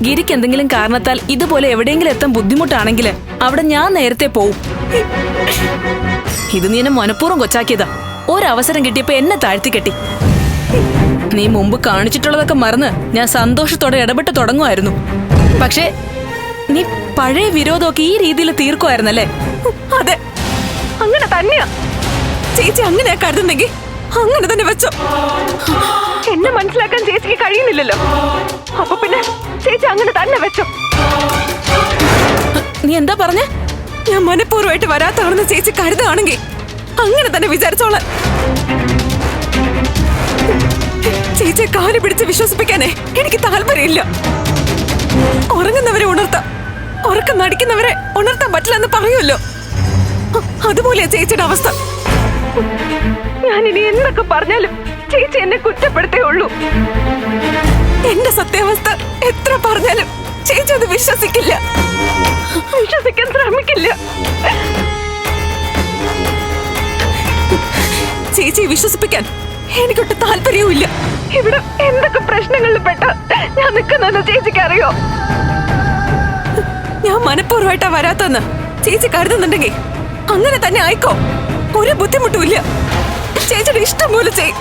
ഗിരിക്ക് എന്തെങ്കിലും കാരണത്താൽ ഇതുപോലെ എവിടെയെങ്കിലും എത്താൻ ബുദ്ധിമുട്ടാണെങ്കിൽ അവിടെ ഞാൻ നേരത്തെ പോവും. ഇത് നീ എന്നെ മനഃപൂർവ്വം കൊച്ചാക്കിയതാ. ഒരവസരം കിട്ടിയപ്പോ എന്നെ താഴ്ത്തി കെട്ടി. നീ മുമ്പ് കാണിച്ചിട്ടുള്ളതൊക്കെ മറന്ന് ഞാൻ സന്തോഷത്തോടെ ഇടപെട്ട് തുടങ്ങുമായിരുന്നു. പക്ഷേ നീ പഴയ വിരോധമൊക്കെ ഈ രീതിയിൽ തീർക്കുമായിരുന്നല്ലേ? അതെ, അങ്ങനെ തന്നെയാ. ചേച്ചി അങ്ങനെയാ കരുതുന്നെങ്കിൽ അങ്ങനെ തന്നെ വെച്ചോ. എന്നെ മനസ്സിലാക്കാൻ ചേച്ചിക്ക് കഴിയുന്നില്ലല്ലോ. അപ്പൊ പിന്നെ ചേച്ചി അങ്ങനെ തന്നെ വെച്ചോ. നീ എന്താ പറഞ്ഞ? ഞാൻ മനഃപൂർവ്വമായിട്ട് വരാത്താണെന്ന് ചേച്ചി കരുതാണെങ്കിൽ അങ്ങനെ തന്നെ വിചാരിച്ചോളാം. ചേച്ചിയെ കാല് പിടിച്ച് വിശ്വസിപ്പിക്കാനേ എനിക്ക് താല്പര്യമില്ല. ഉറങ്ങുന്നവരെ ഉണർത്താം, ഉറക്കം നടിക്കുന്നവരെ ഉണർത്താൻ പറ്റില്ലെന്ന് പറയുമല്ലോ. അതുപോലെയാ ചേച്ചിയുടെ അവസ്ഥ. ഞാനിനി എന്തൊക്കെ പറഞ്ഞാലും ചേച്ചി എന്നെ കുറ്റപ്പെടുത്തേ ഉള്ളൂ. എന്റെ സത്യാവസ്ഥ എത്ര പറഞ്ഞാലും ചേച്ചി അത് വിശ്വസിക്കില്ല, വിശ്വസിക്കാൻ ശ്രമിക്കില്ല. ചേച്ചിയെ വിശ്വസിപ്പിക്കാൻ എനിക്കൊട്ട് താല്പര്യവും ഇല്ല. ഇവിടെ എന്തൊക്കെ പ്രശ്നങ്ങളിൽ പെട്ട ഞാൻ നിൽക്കുന്നെന്ന് ചേച്ചിക്ക് അറിയോ? ഞാൻ മനഃപൂർവ്വമായിട്ടാ വരാത്തെന്ന് ചേച്ചി കരുതുന്നുണ്ടെങ്കിൽ അങ്ങനെ തന്നെ ആയിക്കോ. ഒരു ബുദ്ധിമുട്ടുമില്ല. ചേച്ചിയുടെ ഇഷ്ടം പോലെ ചെയ്.